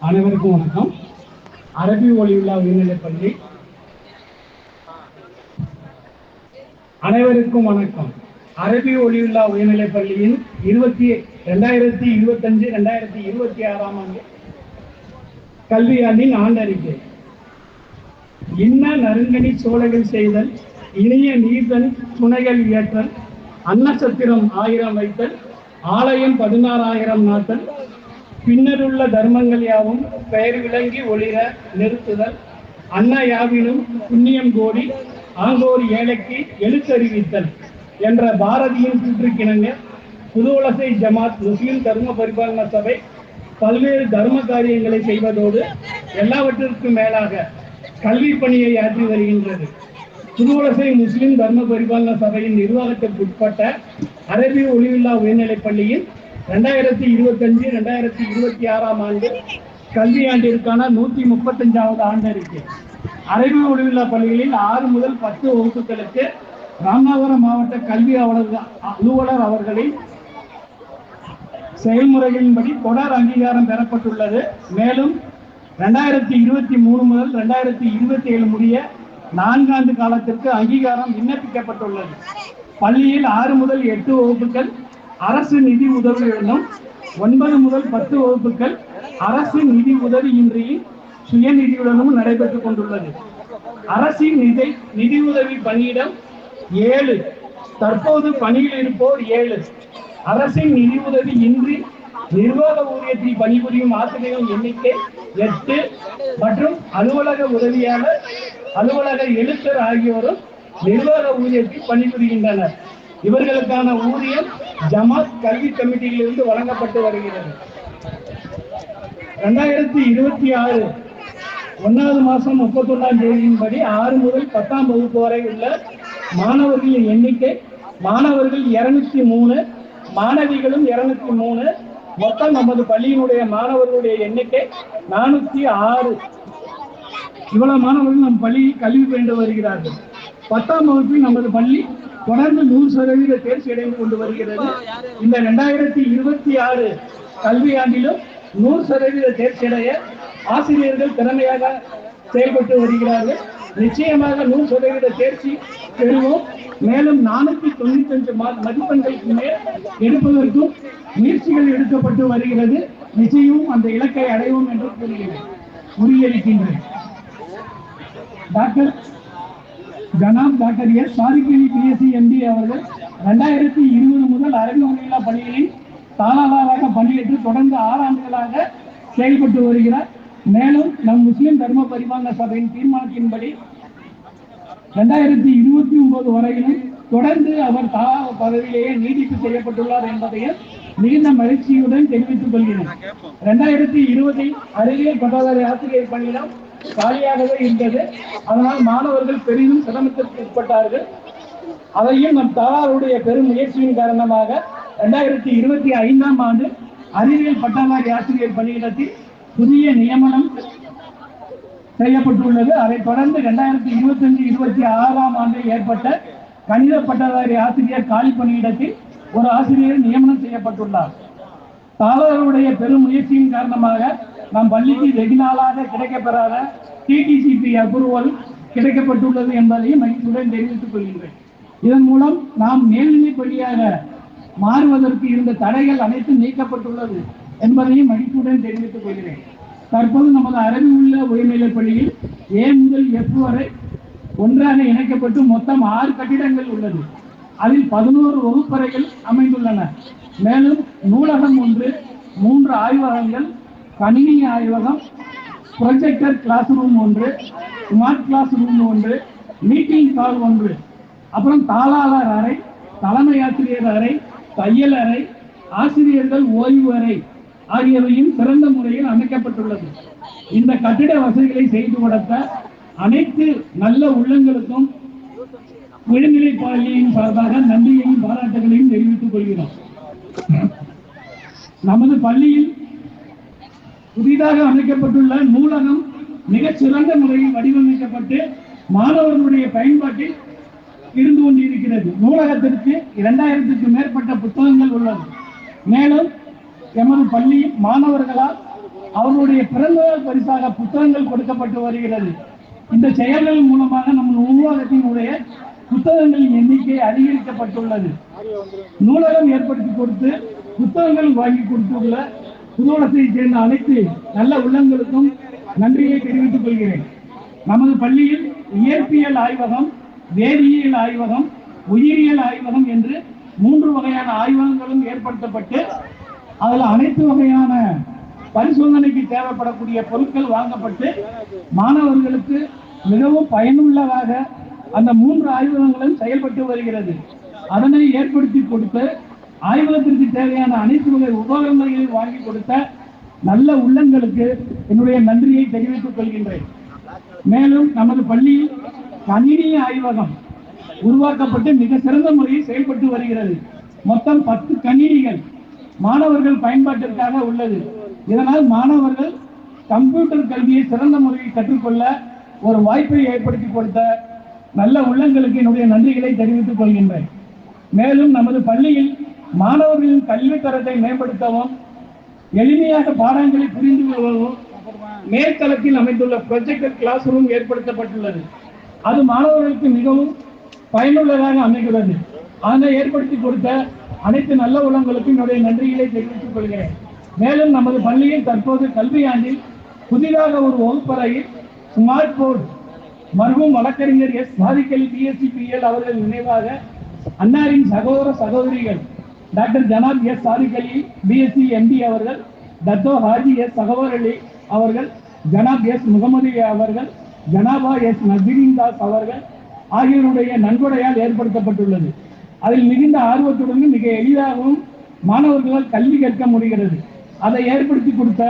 அனைவருக்கும் வணக்கம். அரபி ஒளியுலா உயர்நிலைப்பள்ளி அனைவருக்கும் வணக்கம். அரபி ஒளியுலா உயர்நிலைப்பள்ளியின் 2025-2026 ஆண்டு கல்வியாண்டின் ஆண்டறிக்கை. இன்ன நறுங்கனி சோலைகள் செய்தல், இனிய நீர்தன் துணைகள் இயற்றல், அன்னசத்திரம் 1000 வைத்தல், ஆலயம் 16,000 நாட்டல், பின்னருள்ள தர்மங்கள் யாவும் பெயர் விளங்கி ஒளிர நிறுத்துதல், அன்ன யாவினும் புண்ணியம் கோடி ஆங்கோர் ஏழைக்கு எழுத்தறிவித்தல் என்ற பாரதியின் கூற்றுக்கிணங்க புதுவலசை ஜமாத் முஸ்லிம் தர்ம பரிபாலன சபை பல்வேறு தர்ம காரியங்களை செய்வதோடு எல்லாவற்றிற்கும் மேலாக கல்வி பணியை ஆற்றி வருகின்றது. புதுவலசை முஸ்லிம் தர்ம பரிபாலன சபையின் நிர்வாகத்திற்கு உட்பட்ட அரபி ஒளியுலா உயர்நிலைப்பள்ளியின் 2025-2026 ஆண்டு கல்வியாண்டிற்கான 135வது ஆண்டறிக்கை. அரபி ஒளியுலா பள்ளிகளில் 6 முதல் 10 வகுப்புகளுக்கு ராமநாதபுரம் மாவட்ட கல்வி அலுவலர் அவர்களின் செயல்முறைகளின்படி தொடர் அங்கீகாரம் பெறப்பட்டுள்ளது. மேலும் 2023 முதல் 2027 முடிய 4 ஆண்டு காலத்திற்கு அங்கீகாரம் விண்ணப்பிக்கப்பட்டுள்ளது. பள்ளியில் 6 முதல் 8 வகுப்புகள் அரசு நிதி உதவியுடனும் 9 முதல் 10 வகுப்புகள் அரசு நிதி உதவியின்றி சுயநிதியுடனும் நடைபெற்றுக் கொண்டுள்ளது. அரசின் நிதி உதவி பணியிடம் 7, தற்போது பணியில் இருப்போர் 7. அரசின் நிதி உதவி இன்றி நிர்வாக ஊதியத்தில் பணிபுரியும் ஆசிரியர்கள் எண்ணிக்கை 8 மற்றும் அலுவலக உதவியாளர், அலுவலக எழுத்தர் ஆகியோரும் நிர்வாக ஊதியத்தில் பணிபுரிகின்றனர். இவர்களுக்கான ஊதியம் ஜமாத் கல்வி கமிட்டியிலிருந்து வழங்கப்பட்டு வருகிறது. 2026 1வது மாதம் 31ஆம் தேதியின்படி 6 முதல் 10ஆம் வகுப்பு வரை உள்ள மாணவர்களின் எண்ணிக்கை மாணவர்கள் 203, மாணவிகளும் 203. மொத்தம் நமது பள்ளியினுடைய மாணவர்களுடைய எண்ணிக்கை 406. இவ்வளவு மாணவர்கள் நம் பள்ளியில் கல்வி பயின்று வருகிறார்கள். 10ஆம் வகுப்பில் நமது பள்ளி தொடர்ந்து 100% தேர்ச்சி அடைந்து கொண்டு வருகிறது. இந்த 2026 கல்வியாண்டிலும் 100% தேர்ச்சி அடைய ஆசிரியர்கள் திறமையாக செயல்பட்டு வருகிறார்கள். நிச்சயமாக 100% தேர்ச்சி பெறுவோம். மேலும் 495 மதிப்பெண்களுக்கு மேல் எடுப்பதற்கும் முயற்சிகள் எடுக்கப்பட்டு வருகிறது. நிச்சயம் அந்த இலக்கை அடைவோம் என்று உறுதியளிக்கின்றேன். டாக்டர் எஸ் சாரிக்கினி பிஎஸ்சி எம்பி அவர்கள் 2020 முதல் அரபி ஒளியுலா பள்ளிகளில் தாளாளராக பணியேற்று தொடர்ந்து 6 ஆண்டுகளாக செயல்பட்டு வருகிறார். மேலும் நம் முஸ்லிம் தர்ம பரிபாலன சபையின் தீர்மானத்தின்படி 2029 வரையிலும் தொடர்ந்து அவர் பதவியிலேயே நீடிப்பு செய்யப்பட்டுள்ளார் என்பதையும் மிகுந்த மகிழ்ச்சியுடன் தெரிவித்துக் கொள்கிறேன். 2020 அறிவியல் பட்டதாரி ஆசிரியர் பணியிடம் காலியாகவே இருந்தது. அதனால் மாணவர்கள் பெரிதும் சிரமத்திற்கு உட்பட்டார்கள். அதையும் நம் தாளாருடைய பெரும் முயற்சியின் காரணமாக 2025ஆம் ஆண்டு அறிவியல் பட்டதாரி ஆசிரியர் பணியிடத்தில் புதிய நியமனம் செய்யப்பட்டுள்ளது. அதைத் தொடர்ந்து 2025-26ஆம் ஆண்டில் ஏற்பட்ட கணித பட்டதாரி ஆசிரியர் காலி பணியிடத்தில் ஒரு ஆசிரியர் நியமனம் செய்யப்பட்டுள்ளார். தாளருடைய பெரும் முயற்சியின் காரணமாக நம் பள்ளிக்கு வெகு நாளாக கிடைக்கப்பெறாத டிடிசிபி அப்ரூவல் கிடைக்கப்பட்டுள்ளது என்பதையும் மகிழ்ச்சியுடன் தெரிவித்துக் கொள்கின்றேன். இதன் மூலம் நாம் மேல்நிலை பள்ளியாக மாறுவதற்கு இருந்த தடைகள் அனைத்தும் நீக்கப்பட்டுள்ளது என்பதையும் மகிழ்ச்சியுடன் தெரிவித்துக் கொள்கிறேன். தற்போது நமது அரபி உள்ள உயர்நிலைப் பள்ளியில் A முதல் F வரை ஒன்றாக இணைக்கப்பட்டு மொத்தம் 6 கட்டிடங்கள் உள்ளது. அதில் 11 வகுப்பறைகள் அமைந்துள்ளன. மேலும் நூலகம் 1, 3 ஆய்வகங்கள், கணினி ஆய்வகம், projector classroom 1, smart classroom 1, meeting hall 1, அப்புறம் தாளாளர் அறை, தலைமை ஆசிரியர் அறை, தையல் அறை, ஆசிரியர்கள் ஓய்வு அறை ஆகியவையும் சிறந்த முறையில் அமைக்கப்பட்டுள்ளது. இந்த கட்டிட வசதிகளை செய்து கொடுத்த அனைத்து நல்ல உள்ளங்களுக்கும் உயர்நிலை பள்ளியின் சார்பாக நன்றியையும் பாராட்டுகளையும் தெரிவித்துக் கொள்கிறோம். நமது பள்ளியில் புதிதாக அமைக்கப்பட்டுள்ள நூலகம் மிகச்சிறந்த முறையில் வடிவமைக்கப்பட்டு மாணவர்களுடைய பயன்பாட்டில் இருந்து கொண்டிருக்கிறது. நூலகத்திற்கு 2000க்கும் மேற்பட்ட புத்தகங்கள் உள்ளது. மேலும் எமது பள்ளி மாணவர்களால் அவர்களுடைய பிறந்த நாள் பரிசாக புத்தகங்கள் கொடுக்கப்பட்டு வருகிறது. இந்த செயல்கள் மூலமாக நம்ம நிர்வாகத்தினுடைய புத்தகங்களின் எண்ணிக்கை அதிகரிக்கப்பட்டுள்ளது. நூலகம் ஏற்படுத்தி கொடுத்து புத்தகங்கள் வாங்கி கொடுத்துள்ள புதுவளத்தை சேர்ந்த அனைத்து நல்ல உள்ளங்களுக்கும் நன்றியை தெரிவித்துக் கொள்கிறேன். நமது பள்ளியில் இயற்பியல் ஆய்வகம், வேதியியல் ஆய்வகம், உயிரியல் ஆய்வகம் என்று 3 வகையான ஆய்வகங்களும் ஏற்படுத்தப்பட்டு அதில் அனைத்து வகையான பரிசோதனைக்கு தேவைப்படக்கூடிய பொருட்கள் வாங்கப்பட்டு மாணவர்களுக்கு மிகவும் பயனுள்ளதாக அந்த 3 ஆய்வகங்களும் செயல்பட்டு வருகிறது. அதனை ஏற்படுத்தி கொடுத்து ஆய்வகத்திற்கு தேவையான அனைத்து வகை உபகரணங்களையும் வாங்கி கொடுத்த நல்ல உள்ளங்களுக்கு என்னுடைய நன்றியை தெரிவித்துக் கொள்கின்றேன். மேலும் நமது பள்ளியில் கணினி ஆய்வகம் உருவாக்கப்பட்டு மிக சிறந்த முறையில் செயல்பட்டு வருகிறது. மொத்தம் 10 கணினிகள் மாணவர்கள் பயன்பாட்டிற்காக உள்ளது. இதனால் மாணவர்கள் கம்ப்யூட்டர் கல்வியை சிறந்த முறையில் கற்றுக்கொள்ள ஒரு வாய்ப்பை ஏற்படுத்தி கொடுத்த நல்ல உள்ளங்களுக்கு என்னுடைய நன்றிகளை தெரிவித்துக் கொள்கின்றேன். மேலும் நமது பள்ளியில் மாணவர்களின் கல்வி தரத்தை மேம்படுத்தவும் எளிமையாக பாடங்களை புரிந்து கொள்ளவும் மேற்தளத்தில் அமைந்துள்ள ப்ரொஜெக்டர் கிளாஸ் ரூம் ஏற்படுத்தப்பட்டுள்ளது. அது மாணவர்களுக்கு மிகவும் பயனுள்ளதாக அமைகிறது. அதனை ஏற்படுத்தி கொடுத்த அனைத்து நல்ல உள்ளங்களுக்கும் என்னுடைய நன்றிகளை தெரிவித்துக் கொள்கிறேன். மேலும் நமது பள்ளியில் தற்போது கல்வியாண்டில் புதிதாக ஒரு வகுப்பறையில் ஸ்மார்ட் போர்டு மருகும் வழக்கறிஞர் எஸ் சாதிக் அலி பிஎஸ்சி பிஎல் அவர்கள் நினைவாக அன்னாரின் சகோதர சகோதரிகள் டாக்டர் ஜனாப் எஸ் சாதிக் அலி பிஎஸ்சி எம்டி அவர்கள், டத்தோ ஹாஜி எஸ் சகோதர் அலி அவர்கள், ஜனாப் எஸ் முகமது அவர்கள், ஜனாபா எஸ் நசீரின் தாஸ் அவர்கள் ஆகியோருடைய நன்கொடையால் ஏற்படுத்தப்பட்டுள்ளது. அதில் மிகுந்த ஆர்வத்துடன் மிக எளிதாகவும் மாணவர்களால் கல்வி கற்க முடிகிறது. அதை ஏற்படுத்தி கொடுத்த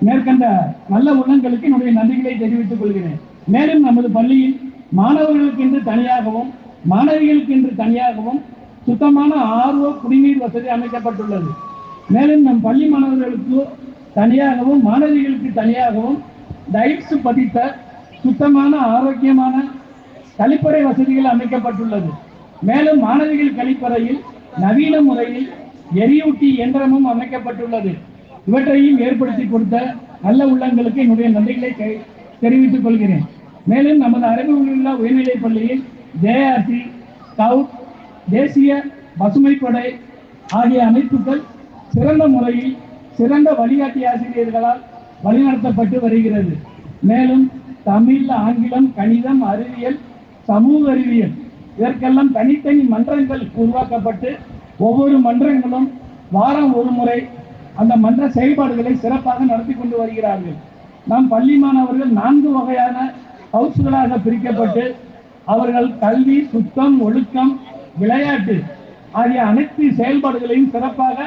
மேற்கண்ட நல்ல உள்ளங்களுக்கு என்னுடைய நன்றிகளை தெரிவித்துக் கொள்கிறேன். மேலும் நமது பள்ளியில் மாணவர்களுக்கு என்று தனியாகவும் மாணவிகளுக்கு என்று தனியாகவும் சுத்தமான ஆர்வ குடிநீர் வசதி அமைக்கப்பட்டுள்ளது. மேலும் நம் பள்ளி மாணவர்களுக்கு தனியாகவும் மாணவிகளுக்கு தனியாகவும் டைட்ஸ் பதித்த சுத்தமான ஆரோக்கியமான கழிப்பறை வசதிகள் அமைக்கப்பட்டுள்ளது. மேலும் மாணவிகள் கழிப்பறையில் நவீன முறையில் எரியூட்டி இயந்திரமும் அமைக்கப்பட்டுள்ளது. இவற்றையும் ஏற்படுத்தி கொடுத்த நல்ல உள்ளங்களுக்கு என்னுடைய நன்றிகளை தெரிவித்துக் கொள்கிறேன். மேலும் நமது அரபிலுள்ள உயர்நிலைப் பள்ளியில் ஜேஆர்சி, ஸ்கவுட், தேசிய பசுமை படை ஆகிய அமைப்புகள் சிறந்த முறையில் சிறந்த வழிகாட்டி ஆசிரியர்களால் வழிநடத்தப்பட்டு வருகிறது. மேலும் தமிழ், ஆங்கிலம், கணிதம், அறிவியல், சமூக அறிவியல் இதற்கெல்லாம் தனித்தனி மன்றங்கள் உருவாக்கப்பட்டு ஒவ்வொரு மன்றங்களும் வாரம் ஒரு முறை அந்த மன்ற செயல்பாடுகளை சிறப்பாக நடத்தி கொண்டு வருகிறார்கள். நம் பள்ளி மாணவர்கள் 4 வகையான ஹவுஸ்களாக பிரிக்கப்பட்டு அவர்கள் கல்வி, சுத்தம், ஒழுக்கம், விளையாட்டு ஆகிய அனைத்து செயல்பாடுகளையும் சிறப்பாக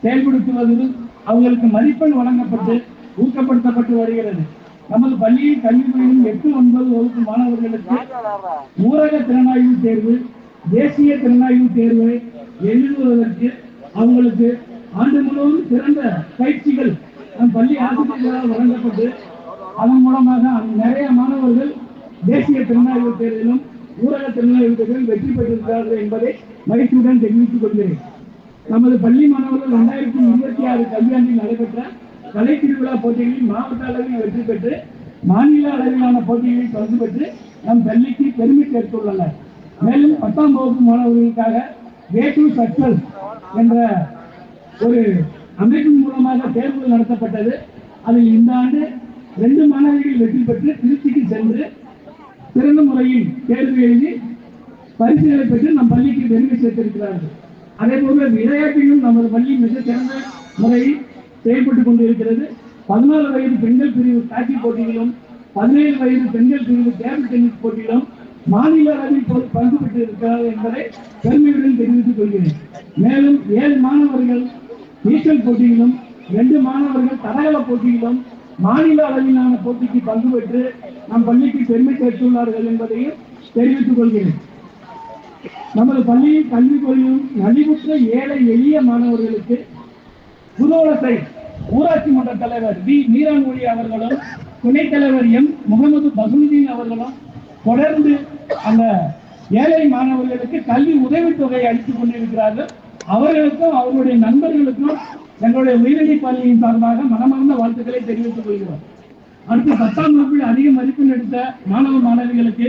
செயல்படுத்துவதில் அவங்களுக்கு மதிப்பெண் வழங்கப்பட்டு ஊக்கப்படுத்தப்பட்டு வருகிறது. நமது பள்ளியில் கல்வி பயிலும் 8, 9 வகுப்பு மாணவர்களுக்கு ஊரக திறனாய்வு தேர்வு, தேசிய திறனாய்வு தேர்வை எழுதுவதற்கு அவங்களுக்கு ஆண்டு முழுவதும் சிறந்த பயிற்சிகள் நம் பள்ளி ஆசிரியர்களால் வழங்கப்பட்டு அதன் மூலமாக நிறைய மாணவர்கள் தேசிய திறனாய்வு தேர்விலும் ஊரக திறனாய்வு தேர்வில் வெற்றி பெற்றிருக்கிறார்கள் என்பதை மகிழ்ச்சியுடன் தெரிவித்துக் கொள்கிறேன். நமது பள்ளி மாணவர்கள் 2026 கல்வியாண்டில் நடைபெற்ற கலை திருவிழா போட்டிகளில் மாவட்ட அளவில் வெற்றி பெற்று மாநில அளவிலான போட்டிகளில் பங்கு பெற்று நம் பள்ளிக்கு பெருமை சேர்த்துள்ளனர். மேலும் 10ஆம் வகுப்பு மாணவர்களுக்காக வே டு சக்சஸ் என்ற ஒரு அமைப்பின் மூலமாக தேர்வுகள் நடத்தப்பட்டது. அதில் இந்த ஆண்டு 2 மாணவர்கள் வெற்றி பெற்று திருச்சிக்கு சென்று சிறந்த முறையில் தேர்வு எழுதி பரிசுகளை பெற்று நம் பள்ளிக்கு பெருமை சேர்த்திருக்கிறார்கள். அதே போல விளையாட்டிலும் நமது பள்ளி மிக சிறந்த முறையில் செயல்பட்டுக் கொண்டிருக்கிறது. 14 வயது பெண்கள் பிரிவு காட்சி போட்டியிலும் 17 வயது பெண்கள் பிரிவு டேபிள் டென்னிஸ் போட்டியிலும் மாநில அளவில் பங்கு பெற்று இருக்கிறார்கள் என்பதை பெருமையுடன் தெரிவித்துக் கொள்கிறேன். மேலும் 7 மாணவர்கள் நீச்சல் போட்டியிலும் 2 மாணவர்கள் தடகள போட்டியிலும் மாநில அளவிலான போட்டிக்கு பங்கு பெற்று நம் பள்ளிக்கு பெருமை சேர்த்துள்ளார்கள் என்பதையும் தெரிவித்துக் கொள்கிறேன். நமது பள்ளியில் கல்வி பயிலும் நலிவுற்ற ஏழை எளிய மாணவர்களுக்கு புதுவளத்தை ஊராட்சி மன்ற தலைவர் வி மீரான்மொழி அவர்களும் துணைத் தலைவர் எம் முகமது பசுமுதீன் அவர்களும் தொடர்ந்து அந்த ஏழை மாணவர்களுக்கு கல்வி உதவித்தொகை அளித்துக் கொண்டிருக்கிறார்கள். அவர்களுக்கும் அவர்களுடைய நண்பர்களுக்கும் எங்களுடைய உயர்நிலை பள்ளியின் சார்பாக மனமார்ந்த வாழ்த்துக்களை தெரிவித்துக் கொள்கிறோம். அடுத்து 10ஆம் வகுப்பில் அதிக மதிப்பெண் எடுத்த மாணவ மாணவிகளுக்கு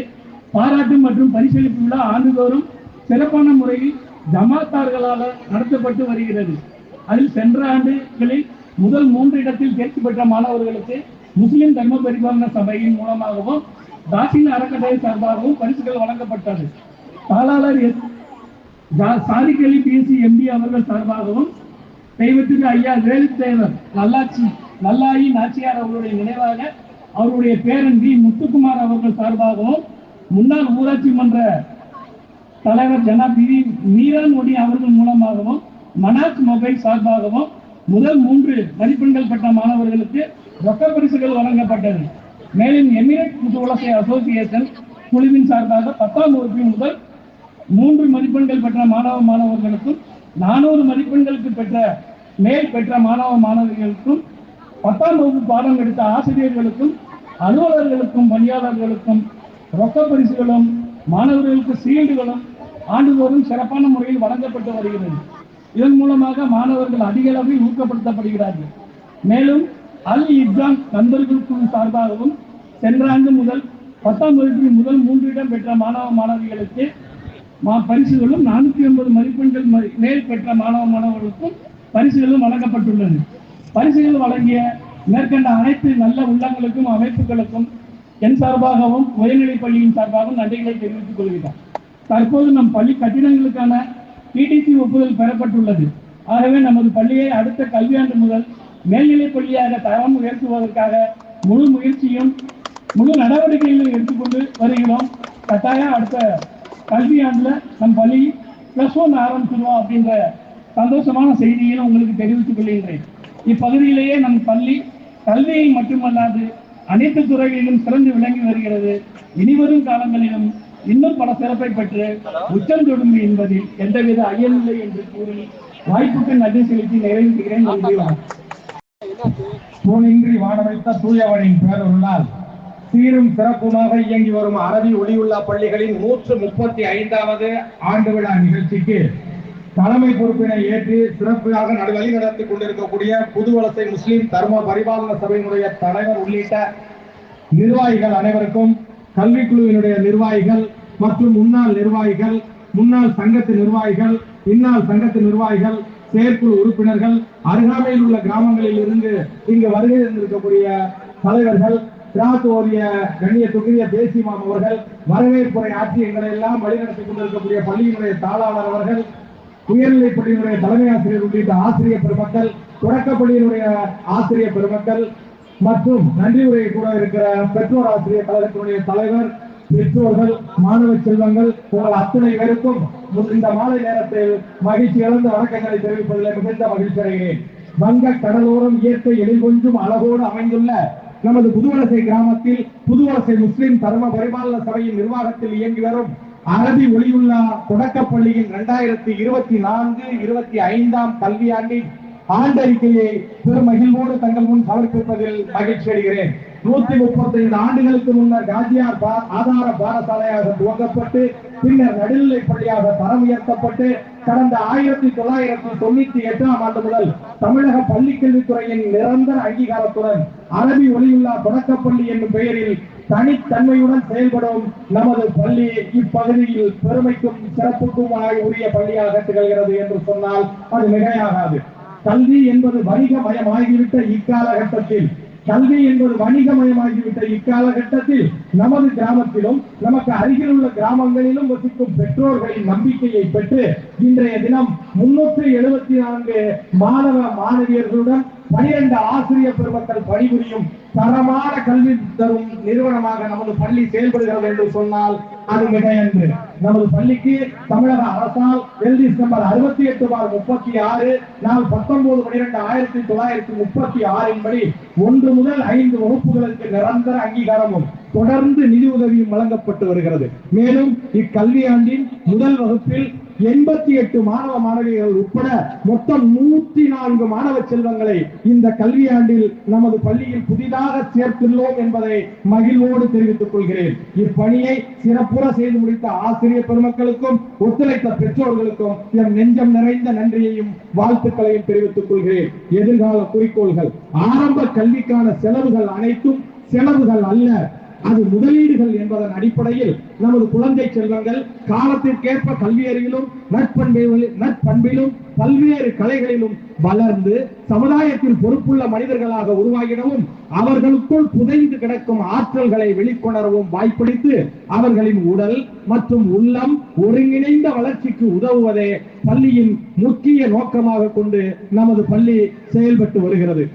பாராட்டு மற்றும் பரிசளிப்பு விழா ஆண்டுதோறும் சிறப்பான முறையில் ஜமாத்தார்களால் நடத்தப்பட்டு வருகிறது. அதில் சென்ற ஆண்டுகளில் முதல் 3 இடத்தில் தேர்ச்சி பெற்ற மாணவர்களுக்கு முஸ்லிம் தர்ம பரிபாலன சபையின் மூலமாகவும் தாசின் அறக்கட்டளை சார்பாகவும் பரிசுகள் வழங்கப்பட்டது. தாளாளர் சாதிக் அலி பிஎஸ்சி எம்பி அவர்கள் சார்பாகவும் தெய்வத்துக்கு ஐயா வேலுத்தேவர் நல்லாயி நாச்சியார் அவர்களுடைய நினைவாக அவருடைய பேரன் வி முத்துக்குமார் அவர்கள் சார்பாகவும் முன்னாள் ஊராட்சி மன்ற தலைவர் ஜனாப் மீரான் மோடி அவர்கள் மூலமாகவும் மனாஜ் மொபைல் சார்பாகவும் முதல் 3 மதிப்பெண்கள் பெற்ற மாணவர்களுக்கு ரொக்க பரிசுகள் வழங்கப்பட்டது. மேலும் எமிரேட் முத்துவலசை அசோசியேஷன் குழுவின் சார்பாக 10ஆம் வகுப்பில் முதல் 3 மதிப்பெண்கள் பெற்ற மாணவர்களுக்கும் 400 மதிப்பெண்களுக்கு பெற்ற மாணவ மாணவிகளுக்கும் 10ஆம் வகுப்பு பாடம் எடுத்த ஆசிரியர்களுக்கும் அலுவலர்களுக்கும் பணியாளர்களுக்கும் ரொக்க பரிசுகளும் மாணவர்களுக்கு சீல்டுகளும் ஆண்டுதோறும் சிறப்பான முறையில் வழங்கப்பட்டு வருகிறது. இதன் மூலமாக மாணவர்கள் அதிக அளவில் ஊக்கப்படுத்தப்படுகிறார்கள். மேலும் அல் இப்ரான் நண்பர்கள் குழு சார்பாகவும் சென்ற ஆண்டு முதல் 10ஆம் வகுப்பில் முதல் 3 இடம் பெற்ற மாணவ மாணவிகளுக்கு பரிசுகளும் 480 மதிப்பெண்கள் மேல் பெற்ற மாணவர்களுக்கும் பரிசுகளும் வழங்கப்பட்டுள்ளது. பரிசுகள் வழங்கிய மேற்கண்ட அனைத்து நல்ல உள்ளங்களுக்கும் அமைப்புகளுக்கும் என் சார்பாகவும் உயர்நிலைப் பள்ளியின் சார்பாகவும் நன்றிகளை தெரிவித்துக் கொள்கிறேன். தற்போது நம் பள்ளி கட்டிடங்களுக்கான டிடிசி ஒப்புதல் பெறப்பட்டுள்ளது. ஆகவே நமது பள்ளியை அடுத்த கல்வியாண்டு முதல் மேல்நிலைப் பள்ளியாக தரம் உயர்த்துவதற்காக முழு முயற்சியும் முழு நடவடிக்கைகளும் எடுத்துக்கொண்டு வருகிறோம். கட்டாயம் அடுத்த கல்வியாண்டுல நம் பள்ளி +1 ஆரம்பிச்சிருவோம் அப்படின்ற சந்தோஷமான செய்தியை உங்களுக்கு தெரிவித்துக் கொள்கின்றேன். இப்பகுதியிலேயே நம் பள்ளி கல்வியை மட்டுமல்லாது அனைத்து துறைகளிலும் சிறந்து விளங்கி வருகிறது. இனிவரும் காலங்களிலும் இன்னும் பல சிறப்பை பெற்று உச்சம் தொடும் என்பதில் எந்தவித ஐயமில்லை என்று கூறி வாய்ப்புக்கு நன்றி செலுத்தி நிறைவு செய்கிறேன். தூணின்றி வானவைத்த தூயவனின் பேரொருளால் சீரும் சிறப்புமாக இயங்கி வரும் அரபி ஒளியுள்ளா பள்ளிகளின் 135வது ஆண்டு விழா நிகழ்ச்சிக்கு தலைமை பொறுப்பினை ஏற்று சிறப்பாக வழி நடத்தி கொண்டிருக்கக்கூடிய புதுவலசை முஸ்லிம் தர்ம பரிபாலன சபையினுடைய தலைவர் உள்ளிட்ட நிர்வாகிகள் அனைவருக்கும், கல்விக்குழுவினுடைய நிர்வாகிகள் மற்றும் முன்னாள் நிர்வாகிகள், முன்னாள் சங்கத்து நிர்வாகிகள், இந்நாள் சங்கத்து நிர்வாகிகள், செயற்குழு உறுப்பினர்கள், அருகாமையில் உள்ள கிராமங்களில் இருந்து இங்கு வருகை இருந்திருக்கக்கூடிய தலைவர்கள், திராத் ஓரிய கண்ணியத்துக்குரிய தேசிமாம் அவர்கள், வரவேற்புரை ஆட்சி எங்களை எல்லாம் வழிநடத்தி கொண்டிருக்கக்கூடிய பள்ளியினுடைய தாளாளர் அவர்கள், உயர்நிலைப் பள்ளியினுடைய தலைமை ஆசிரியர் உள்ளிட்ட ஆசிரியர் பெருமக்கள், தொடக்கப்பள்ளியினுடைய ஆசிரியர் பெருமக்கள் மற்றும் நன்றி உரையை கூட இருக்கிற பெற்றோர் ஆசிரியர் கழகத்தினுடைய தலைவர், பெற்றோர்கள், மாணவ செல்வங்கள், உங்கள் அத்தனை பேருக்கும் இந்த மாலை நேரத்தில் மகிழ்ச்சி இழந்த வணக்கங்களை தெரிவிப்பதில் மிகுந்த மகிழ்ச்சி அடைகிறேன். வங்க கடலோரம் இயற்கை எழில் கொஞ்சும் அழகோடு அமைந்துள்ள நமது புதுவலசை கிராமத்தில் புதுவலசை முஸ்லிம் தர்ம பரிபாலன சபையின் நிர்வாகத்தில் இயங்கி வரும் அரபி ஒளியுள்ளா தொடக்கப்பள்ளியின் 2024-25 கல்வியாண்டின் ஆண்டறிக்கையை பெருமகிழ்வோடு தங்கள் முன் சமர்ப்பிப்பதில் மகிழ்ச்சி அடைகிறேன். 135 ஆண்டுகளுக்கு முன்னர் காஜியார் ஆதார பாடசாலையாக துவங்கப்பட்டு பின்னர் நடுநிலை பள்ளியாக தரம் உயர்த்தப்பட்டு கடந்த 1998ஆம் ஆண்டு முதல் தமிழக பள்ளிக்கல்வித்துறையின் நிரந்தர அங்கீகாரத்துடன் அரபி ஒளியுள்ளா தொடக்கப்பள்ளி என்னும் பெயரில் தனித்தன்மையுடன் செயல்படும் நமது பள்ளி இப்பகுதியில் பெருமைக்கும் சிறப்புக்கும் உரிய பள்ளியாக திகழ்கிறது என்று சொன்னால் அது மிகையாகாது. கல்வி என்பது வணிகமயமாகிவிட்ட இக்காலகட்டத்தில் நமது கிராமத்திலும் நமக்கு அருகில் உள்ள கிராமங்களிலும் வசிக்கும் பெற்றோர்களின் நம்பிக்கையை பெற்று இன்றைய தினம் 374 மாணவ மாணவியர்களுடன் 12 ஆசிரியர் பெருமக்கள் பணிபுரியும் தரமான கல்வி தரும் நிறுவனமாக நமது பள்ளி செயல்படுகிறது என்று சொன்னால் அது மிகையன்று. நமது பள்ளிக்கு தமிழக அரசால் எல்டிஸ் நம்பர் 68/36 நாள் 19/12/1936 படி 1 முதல் 5 வகுப்புகளுக்கு நிரந்தர அங்கீகாரமும் தொடர்ந்து நிதி உதவியும் வழங்கப்பட்டு வருகிறது. மேலும் இக்கல்வியாண்டின் முதல் வகுப்பில் 88 மாணவ மாணவிகள் உட்பட மொத்தம் 104 மாணவ செல்வங்களை இந்த கல்வியாண்டில் நமது பள்ளியில் புதிதாக சேர்த்துள்ளோம் என்பதை மகிழ்வோடு தெரிவித்துக் கொள்கிறேன். இப்பணியை சிறப்புற செய்து முடித்த ஆசிரியர் பெருமக்களுக்கும் ஒத்துழைத்த பெற்றோர்களுக்கும் என் நெஞ்சம் நிறைந்த நன்றியையும் வாழ்த்துக்களையும் தெரிவித்துக் கொள்கிறேன். எதிர்கால குறிக்கோள்கள்: ஆரம்ப கல்விக்கான செலவுகள் அனைத்தும் செலவுகள் அல்ல, அது முதலீடுகள் என்பதன் அடிப்படையில் நமது குழந்தை செல்வங்கள் காலத்திற்கேற்ப கல்வியறிவிலும் நற்பண்பிலும் பல்வேறு கலைகளிலும் வளர்ந்து சமுதாயத்தில் பொறுப்புள்ள மனிதர்களாக உருவாகிடவும் அவர்களுக்குள் புதைந்து கிடக்கும் ஆற்றல்களை வெளிக்கொணரவும் வாய்ப்பளித்து அவர்களின் உடல் மற்றும் உள்ளம் ஒருங்கிணைந்த வளர்ச்சிக்கு உதவுவதே பள்ளியின் முக்கிய நோக்கமாக கொண்டு நமது பள்ளி செயல்பட்டு வருகிறது.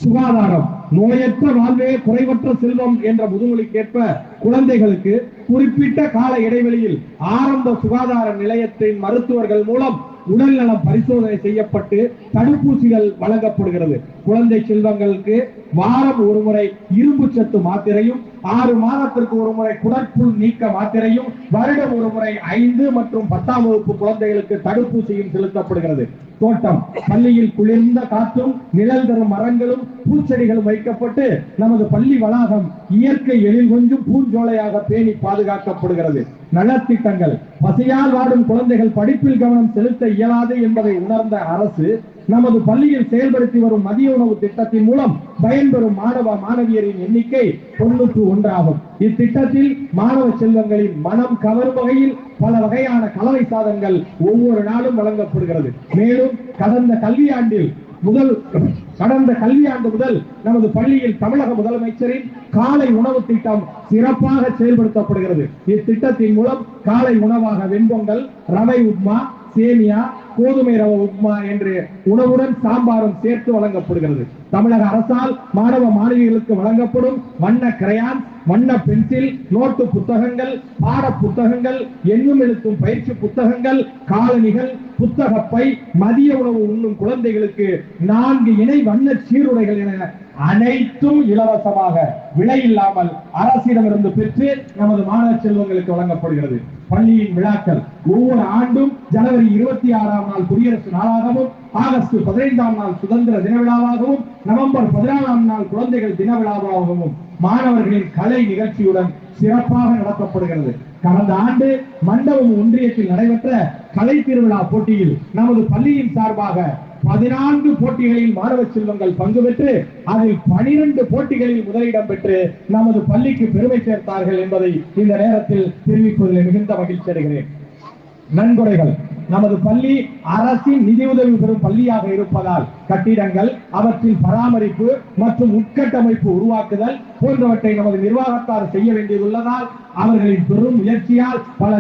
சுகாதாரம்: நோயற்ற வாழ்வே குறைவற்ற செல்வம் என்ற முதுமொழிக்கேற்ப குழந்தைகளுக்கு குறிப்பிட்ட கால இடைவெளியில் ஆரம்ப சுகாதார நிலையத்தின் மருத்துவர்கள் மூலம் உடல்நலம் பரிசோதனை செய்யப்பட்டு தடுப்பூசிகள் வழங்கப்படுகிறது. குழந்தை செல்வங்களுக்கு வாரம் ஒருமுறை இரும்பு சத்து மாத்திரையும் 6 மாதத்திற்கு ஒருமுறை குடற்புழு நீக்க மாத்திரையும் வருடம் ஒருமுறை 5 மற்றும் 10ஆம் வகுப்பு குழந்தைகளுக்கு தடுப்பூசியும் செலுத்தப்படுகிறது. தோட்டம்: பள்ளியில் குளிர்ந்த காற்றும் நிழல் தரும் மரங்களும் பூச்செடிகளும் வைக்கப்பட்டு நமது பள்ளி வளாகம் இயற்கை எழில் கொஞ்சும் பூஞ்சோலையாக பேணி பாதுகாக்கப்படுகிறது. நலத்திட்டங்கள்: பசியால் வாடும் குழந்தைகள் படிப்பில் கவனம் செலுத்த இயலாது என்பதை உணர்ந்த அரசு நமது பள்ளியில் செயல்படுத்தி வரும் மதிய உணவு திட்டத்தின் மூலம் பயன்பெறும் மாணவ மாணவியரின் எண்ணிக்கை 91 ஆகும். இத்திட்டத்தில் மாணவ செல்வங்களின் மனம் கவரும் வகையில் பல வகையான கலவை சாதங்கள் ஒவ்வொரு நாளும் வழங்கப்படுகிறது. மேலும் கடந்த கல்வியாண்டு முதல் நமது பள்ளியில் தமிழக முதலமைச்சரின் காலை உணவு திட்டம் சிறப்பாக செயல்படுத்தப்படுகிறது. இத்திட்டத்தின் மூலம் காலை உணவாக வெண்பொங்கல், ரவை உப்மா, சேமியா, கோதுமை ரவை உப்மா என்று உணவுடன் சாம்பாரும் சேர்த்து வழங்கப்படுகிறது. தமிழக அரசால் மாணவ மாணவிகளுக்கு வழங்கப்படும் வண்ண கிரையான், வண்ண பென்சில், நோட்டு புத்தகங்கள், பாட புத்தகங்கள், எண்ணும் எழுத்தும் பயிற்சி புத்தகங்கள், காலணிகள், புத்தகப்பை, மதிய உணவு உண்ணும் குழந்தைகளுக்கு 4 இணை வண்ண சீருடைகள் என அனைத்தும் இலவசமாக விலையில்லாமல் அரசிடமிருந்து பெற்று நமது மாணவ செல்வங்களுக்கு வழங்கப்படுகிறது. பள்ளியின் விழாக்கள்: ஒவ்வொரு ஆண்டும் ஜனவரி 26ஆம் நாள் குடியரசு நாளாகவும், ஆகஸ்ட் 15ஆம் நாள் சுதந்திர தின விழாவாகவும், நவம்பர் 14ஆம் நாள் குழந்தைகள் தின விழாவாகவும் மாணவர்களின் கலை நிகழ்ச்சியுடன் சிறப்பாக நடத்தப்படுகிறது. கடந்த ஆண்டு மண்டபம் ஒன்றியத்தில் நடைபெற்ற கலை திருவிழா போட்டியில் நமது பள்ளியின் சார்பாக 14 போட்டிகளில் மாணவ செல்வங்கள் பங்கு பெற்று அதில் 12 போட்டிகளில் முதலிடம் பெற்று நமது பள்ளிக்கு பெருமை சேர்த்தார்கள் என்பதை இந்த நேரத்தில் தெரிவிப்பதில் மிகுந்த மகிழ்ச்சி அடைகிறேன். நன்கொடைகள்: நமது பள்ளி அரசின் நிதியுதவி பெறும் பள்ளியாக இருப்பதால் கட்டிடங்கள், அவற்றின் பராமரிப்பு மற்றும் உட்கட்டமைப்பு உருவாக்குதல் போன்றவற்றை நமது நிர்வாகத்தார் செய்ய வேண்டியுள்ளதால் அவர்களின் பெரும் முயற்சியால் பல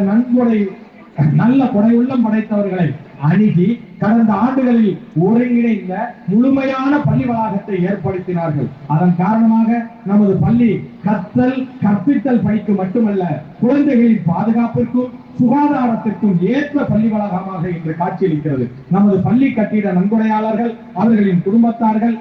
நல்ல கொடையுள்ளம் படைத்தவர்களை அணுகி கடந்த ஆண்டுகளில் ஒருங்கிணைந்த முழுமையான பள்ளி வளாகத்தை ஏற்படுத்தினார்கள். அதன் காரணமாக நமது பள்ளி கற்பித்தல் பணிக்கு மட்டுமல்ல, குழந்தைகளின் பாதுகாப்பிற்கும் சுகாதாரத்திற்கும் ஏற்ற பள்ளி வளாகமாக இன்று காட்சியளிக்கிறது. நமது பள்ளி கட்டிட நன்கொடையாளர்கள், அவர்களின் குடும்பத்தார்கள்,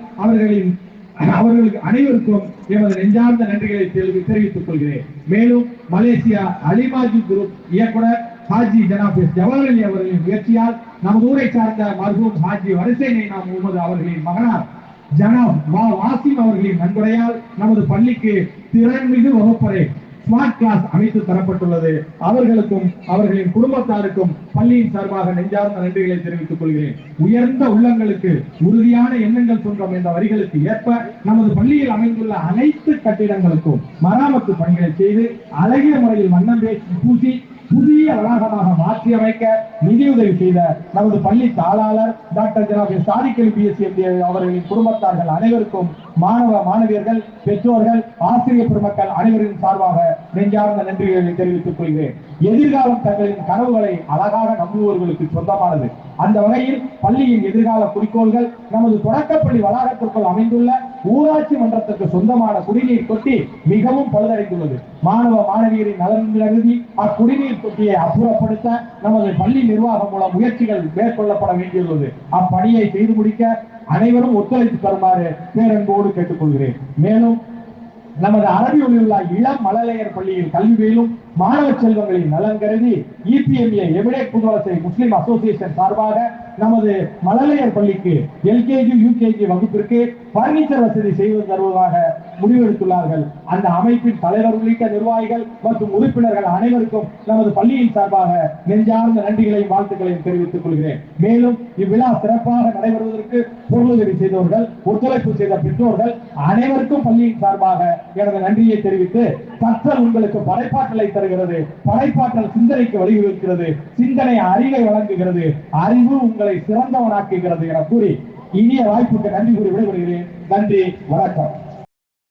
அவர்களுக்கு அனைவருக்கும் எமது நெஞ்சார்ந்த நன்றிகளை தெரிவித்துக் கொள்கிறேன். மேலும் மலேசியா அலிமாஜி குரூப் இயக்குனர் ஹாஜி ஜனாப் ஜவஹர்லி அவர்களின் முயற்சியால் நமது ஊரை சார்ந்த மர்ஹூம் ஹாஜி வரிசை நைனா முகமது அவர்களின் மகனார் ஜனாப் வாசிம் அவர்களின் நன்கொடையால் நமது பள்ளிக்கு திறன்மிகு வகுப்பறை ஸ்மார்ட் கிளாஸ் அமைத்து தரப்பட்டுள்ளது. அவர்களுக்கும் அவர்களின் குடும்பத்தாருக்கும் பள்ளியின் சார்பாக நெஞ்சார்ந்த நன்றிகளை தெரிவித்துக் கொள்கிறேன். உயர்ந்த உள்ளங்களுக்கு உறுதியான எண்ணங்கள் சொல்றோம் என்ற வரிகளுக்கு ஏற்ப நமது பள்ளியில் அமைந்துள்ள அனைத்து கட்டிடங்களுக்கும் மராமத்து பணிகளை செய்து அழகிய முறையில் வண்ணம் பூசி புதிய வளாகமாக மாற்றி அமைக்க நிதியுதவி செய்த நமது பள்ளி தாளாளர் டாக்டர் ஜனாப் சாதிக்கல் பிஎஸ்சி அவர்களின் குடும்பத்தார்கள் அனைவருக்கும், மாணவ மாணவியர்கள், பெற்றோர்கள், ஆசிரியர் பெருமக்கள் அனைவரின் சார்பாக நெஞ்சார்ந்த நன்றிகளை தெரிவித்துக் கொள்கிறேன். எதிர்காலம் தங்களின் கனவுகளை அழகாக நம்புவோர்களுக்கு சொந்தமானது. அந்த வகையில் பள்ளியின் எதிர்கால குறிக்கோள்கள் நமது தொடக்கப்பள்ளி வளாகத்திற்குள் அமைந்துள்ள ஊராட்சி மன்றத்திற்கு சொந்தமான குடிநீர் தொட்டி மிகவும் பழுதடைந்துள்ளது. மாணவ மாணவியரின் நலன் கருதி அக்குடிநீர் தொட்டியை அப்புறப்படுத்த நமது பள்ளி நிர்வாகம் மூலம் முயற்சிகள் மேற்கொள்ளப்பட வேண்டியுள்ளது. அப்பணியை செய்து முடிக்க அனைவரும் ஒத்துழைத்து தருமாறு பேரன்போடு கேட்டுக்கொள்கிறேன். மேலும் நமது அரபி உள்ள இளம் மழலையர் பள்ளியில் கல்வி பயிலும் மாணவ செல்வங்களின் நலன் கருதி EPMA எமிரேட் புதுவலசை முஸ்லிம் அசோசியேஷன் சார்பாக நமது மழலையர் பள்ளிக்கு LKG UKG வகுப்பிற்கு பர்னிச்சர் வசதி செய்து தருவதாக முடிவெடுத்துள்ளார்கள். அந்த அமைப்பின் தலைவர் உள்ளிட்ட நிர்வாகிகள் மற்றும் உறுப்பினர்கள் அனைவருக்கும் நமது பள்ளியின் சார்பாக நெஞ்சார்ந்த நன்றிகளையும் வாழ்த்துக்களையும் தெரிவித்துக் கொள்கிறேன். மேலும் இவ்விழா சிறப்பாக நடைபெறுவதற்கு பொருளுதவி செய்தவர்கள், ஒத்துழைப்பு செய்த பெற்றோர்கள் அனைவருக்கும் பள்ளியின் சார்பாக எனது நன்றியை தெரிவித்து, கற்றல் உங்களுக்கு படைப்பாற்றலை தருகிறது, படைப்பாற்றல் சிந்தனைக்கு வழிவகுக்கிறது, சிந்தனை அறிவை வழங்குகிறது, அறிவு உங்களை சிறந்தவனாக்குகிறது என கூறி இனிய வாய்ப்புக்கு நன்றி கூறி விடைபெறுகிறேன். நன்றி, வணக்கம்.